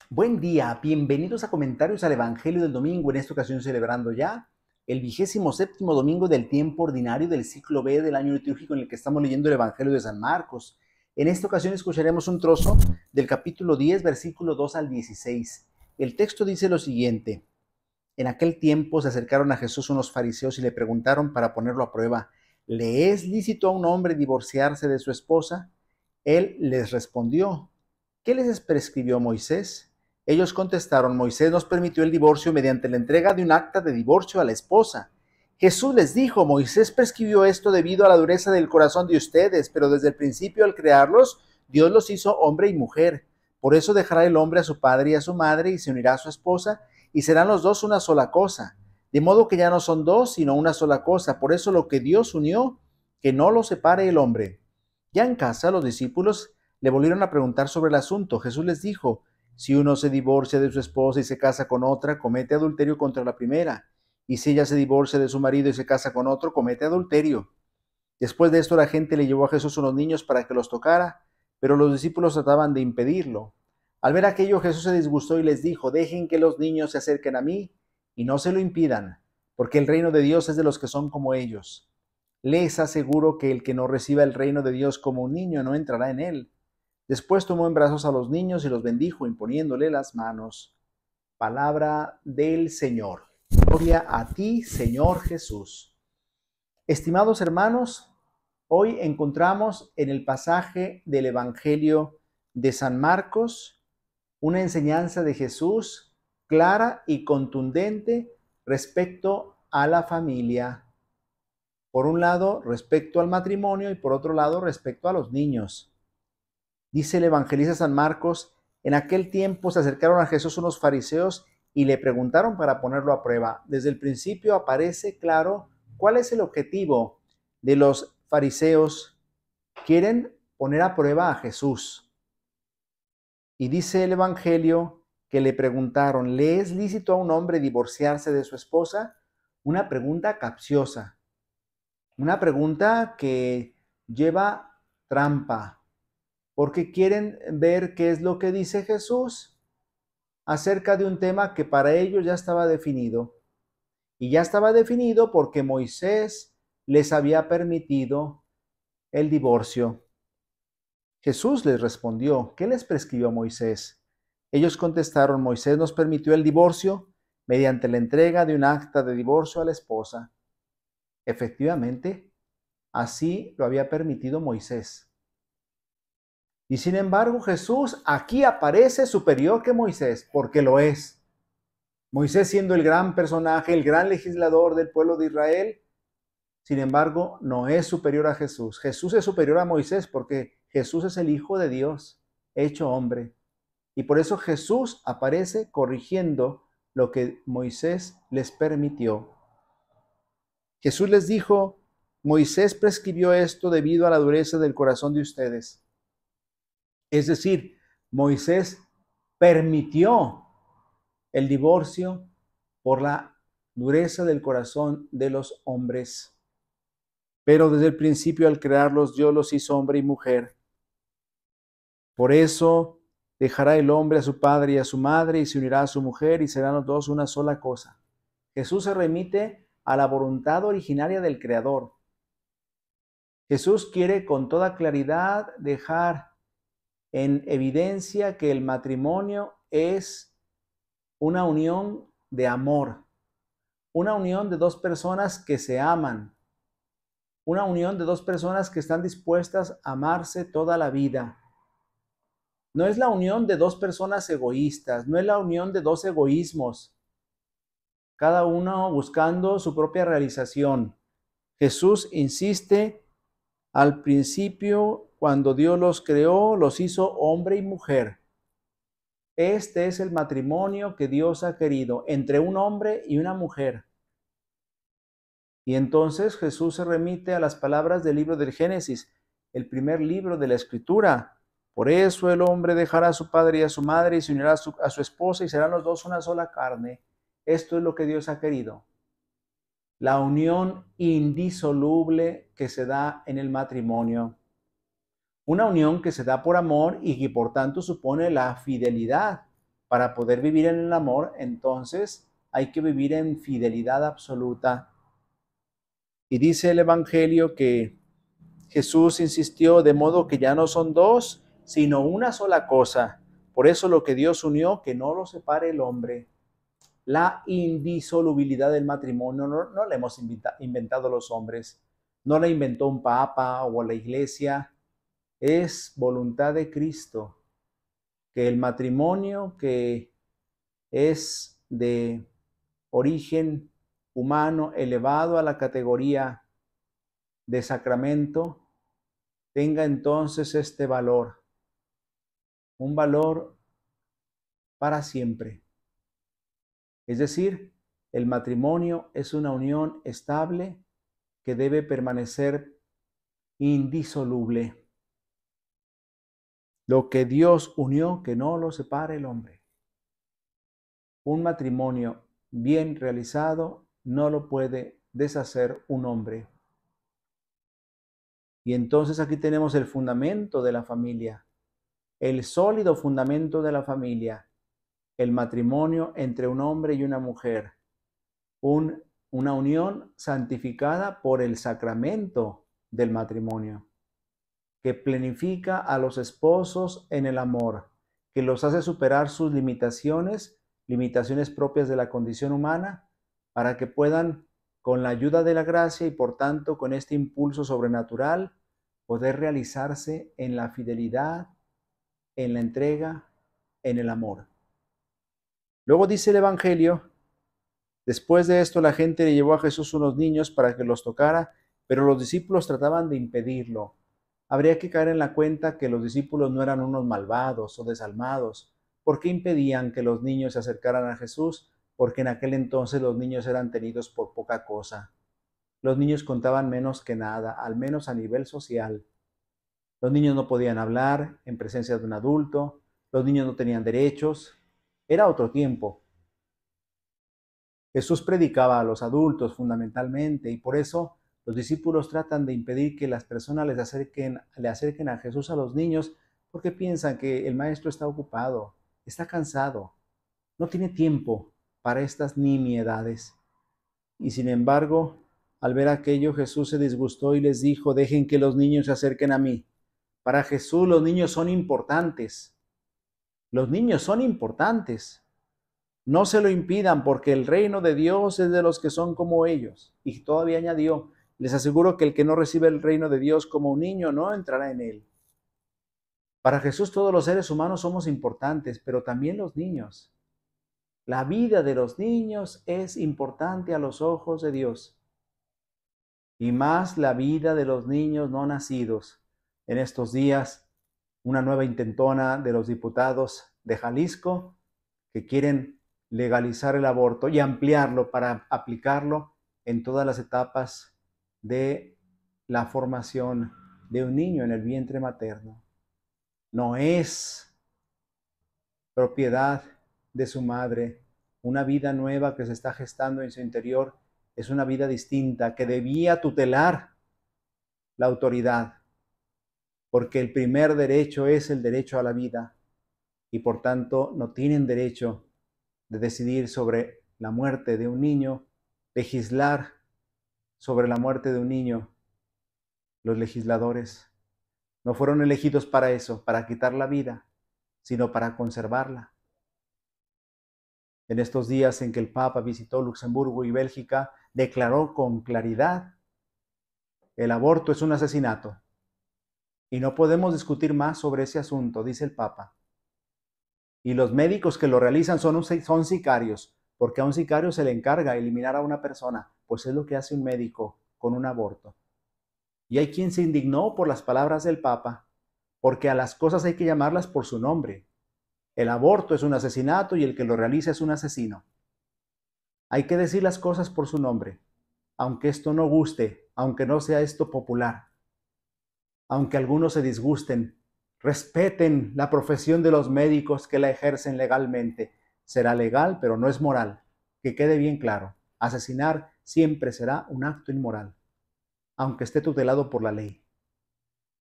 Buen día, bienvenidos a Comentarios al Evangelio del Domingo, en esta ocasión celebrando ya el 27º domingo del tiempo ordinario del ciclo B del año litúrgico en el que estamos leyendo el Evangelio de San Marcos. En esta ocasión escucharemos un trozo del capítulo 10, versículo 2 al 16. El texto dice lo siguiente: En aquel tiempo se acercaron a Jesús unos fariseos y le preguntaron para ponerlo a prueba: ¿le es lícito a un hombre divorciarse de su esposa? Él les respondió: ¿qué les prescribió Moisés? Ellos contestaron: Moisés nos permitió el divorcio mediante la entrega de un acta de divorcio a la esposa. Jesús les dijo: Moisés prescribió esto debido a la dureza del corazón de ustedes, pero desde el principio al crearlos, Dios los hizo hombre y mujer. Por eso dejará el hombre a su padre y a su madre y se unirá a su esposa, y serán los dos una sola cosa. De modo que ya no son dos, sino una sola cosa. Por eso lo que Dios unió, que no lo separe el hombre. Ya en casa, los discípulos le volvieron a preguntar sobre el asunto. Jesús les dijo: si uno se divorcia de su esposa y se casa con otra, comete adulterio contra la primera. Y si ella se divorcia de su marido y se casa con otro, comete adulterio. Después de esto, la gente le llevó a Jesús unos niños para que los tocara, pero los discípulos trataban de impedirlo. Al ver aquello, Jesús se disgustó y les dijo: dejen que los niños se acerquen a mí y no se lo impidan, porque el reino de Dios es de los que son como ellos. Les aseguro que el que no reciba el reino de Dios como un niño no entrará en él. Después tomó en brazos a los niños y los bendijo, imponiéndole las manos. Palabra del Señor. Gloria a ti, Señor Jesús. Estimados hermanos, hoy encontramos en el pasaje del Evangelio de San Marcos una enseñanza de Jesús clara y contundente respecto a la familia. Por un lado, respecto al matrimonio, y por otro lado, respecto a los niños. Dice el evangelista San Marcos: en aquel tiempo se acercaron a Jesús unos fariseos y le preguntaron para ponerlo a prueba. Desde el principio aparece claro cuál es el objetivo de los fariseos. Quieren poner a prueba a Jesús. Y dice el evangelio que le preguntaron: ¿le es lícito a un hombre divorciarse de su esposa? Una pregunta capciosa, una pregunta que lleva trampa, porque quieren ver qué es lo que dice Jesús acerca de un tema que para ellos ya estaba definido. Y ya estaba definido porque Moisés les había permitido el divorcio. Jesús les respondió: ¿qué les prescribió Moisés? Ellos contestaron: Moisés nos permitió el divorcio mediante la entrega de un acta de divorcio a la esposa. Efectivamente, así lo había permitido Moisés. Y sin embargo, Jesús aquí aparece superior que Moisés, porque lo es. Moisés, siendo el gran personaje, el gran legislador del pueblo de Israel, sin embargo, no es superior a Jesús. Jesús es superior a Moisés porque Jesús es el Hijo de Dios, hecho hombre. Y por eso Jesús aparece corrigiendo lo que Moisés les permitió. Jesús les dijo: Moisés prescribió esto debido a la dureza del corazón de ustedes. Es decir, Moisés permitió el divorcio por la dureza del corazón de los hombres. Pero desde el principio, al crearlos, Dios los hizo hombre y mujer. Por eso dejará el hombre a su padre y a su madre y se unirá a su mujer y serán los dos una sola cosa. Jesús se remite a la voluntad originaria del Creador. Jesús quiere con toda claridad dejar en evidencia que el matrimonio es una unión de amor, una unión de dos personas que se aman, una unión de dos personas que están dispuestas a amarse toda la vida. No es la unión de dos personas egoístas, no es la unión de dos egoísmos, cada uno buscando su propia realización. Jesús insiste: al principio, cuando Dios los creó, los hizo hombre y mujer. Este es el matrimonio que Dios ha querido entre un hombre y una mujer. Y entonces Jesús se remite a las palabras del libro del Génesis, el primer libro de la Escritura. Por eso el hombre dejará a su padre y a su madre y se unirá a su esposa y serán los dos una sola carne. Esto es lo que Dios ha querido. La unión indisoluble que se da en el matrimonio. Una unión que se da por amor y que por tanto supone la fidelidad. Para poder vivir en el amor, entonces hay que vivir en fidelidad absoluta. Y dice el Evangelio que Jesús insistió, de modo que ya no son dos, sino una sola cosa. Por eso lo que Dios unió, que no lo separe el hombre. La indisolubilidad del matrimonio no la hemos inventado los hombres, no la inventó un papa o la iglesia, es voluntad de Cristo, que el matrimonio que es de origen humano elevado a la categoría de sacramento, tenga entonces este valor, un valor para siempre. Es decir, el matrimonio es una unión estable que debe permanecer indisoluble. Lo que Dios unió, que no lo separe el hombre. Un matrimonio bien realizado no lo puede deshacer un hombre. Y entonces aquí tenemos el fundamento de la familia, el sólido fundamento de la familia, el matrimonio entre un hombre y una mujer, una unión santificada por el sacramento del matrimonio, que plenifica a los esposos en el amor, que los hace superar sus limitaciones propias de la condición humana, para que puedan, con la ayuda de la gracia y por tanto con este impulso sobrenatural, poder realizarse en la fidelidad, en la entrega, en el amor. Luego dice el Evangelio, después de esto la gente le llevó a Jesús unos niños para que los tocara, pero los discípulos trataban de impedirlo. Habría que caer en la cuenta que los discípulos no eran unos malvados o desalmados. ¿Por qué impedían que los niños se acercaran a Jesús? Porque en aquel entonces los niños eran tenidos por poca cosa. Los niños contaban menos que nada, al menos a nivel social. Los niños no podían hablar en presencia de un adulto, los niños no tenían derechos. Era otro tiempo. Jesús predicaba a los adultos fundamentalmente y por eso los discípulos tratan de impedir que las personas le acerquen a Jesús a los niños porque piensan que el maestro está ocupado, está cansado, no tiene tiempo para estas nimiedades. Y sin embargo, al ver aquello, Jesús se disgustó y les dijo, dejen que los niños se acerquen a mí. Para Jesús los niños son importantes. Los niños son importantes. No se lo impidan, porque el reino de Dios es de los que son como ellos. Y todavía añadió, les aseguro que el que no recibe el reino de Dios como un niño no entrará en él. Para Jesús todos los seres humanos somos importantes, pero también los niños. La vida de los niños es importante a los ojos de Dios. Y más la vida de los niños no nacidos. En estos días, una nueva intentona de los diputados de Jalisco que quieren legalizar el aborto y ampliarlo para aplicarlo en todas las etapas de la formación de un niño en el vientre materno. No es propiedad de su madre. Una vida nueva que se está gestando en su interior es una vida distinta que debía tutelar la autoridad, porque el primer derecho es el derecho a la vida y por tanto no tienen derecho de decidir sobre la muerte de un niño, legislar sobre la muerte de un niño. Los legisladores no fueron elegidos para eso, para quitar la vida, sino para conservarla. En estos días en que el Papa visitó Luxemburgo y Bélgica, declaró con claridad, el aborto es un asesinato y no podemos discutir más sobre ese asunto, dice el Papa. Y los médicos que lo realizan son sicarios, porque a un sicario se le encarga eliminar a una persona, pues es lo que hace un médico con un aborto. Y hay quien se indignó por las palabras del Papa, porque a las cosas hay que llamarlas por su nombre. El aborto es un asesinato y el que lo realiza es un asesino. Hay que decir las cosas por su nombre, aunque esto no guste, aunque no sea esto popular, aunque algunos se disgusten. Respeten la profesión de los médicos que la ejercen legalmente. Será legal, pero no es moral. Que quede bien claro, asesinar siempre será un acto inmoral, aunque esté tutelado por la ley.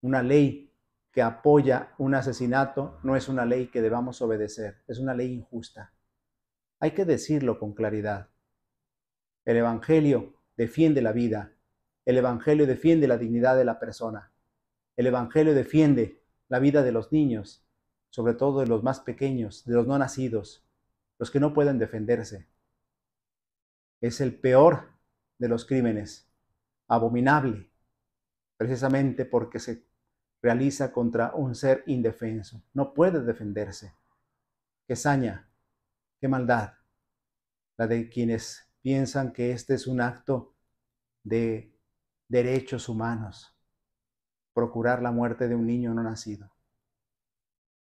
Una ley que apoya un asesinato no es una ley que debamos obedecer, es una ley injusta. Hay que decirlo con claridad. El Evangelio defiende la vida, el Evangelio defiende la dignidad de la persona, el Evangelio defiende la vida de los niños, sobre todo de los más pequeños, de los no nacidos, los que no pueden defenderse. Es el peor de los crímenes, abominable, precisamente porque se realiza contra un ser indefenso. No puede defenderse. Qué saña, qué maldad, la de quienes piensan que este es un acto de derechos humanos, procurar la muerte de un niño no nacido.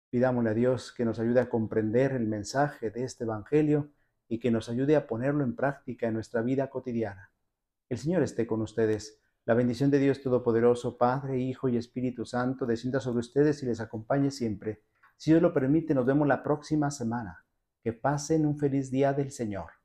Pidámosle a Dios que nos ayude a comprender el mensaje de este Evangelio y que nos ayude a ponerlo en práctica en nuestra vida cotidiana. El Señor esté con ustedes. La bendición de Dios Todopoderoso, Padre, Hijo y Espíritu Santo, descienda sobre ustedes y les acompañe siempre. Si Dios lo permite, nos vemos la próxima semana. Que pasen un feliz día del Señor.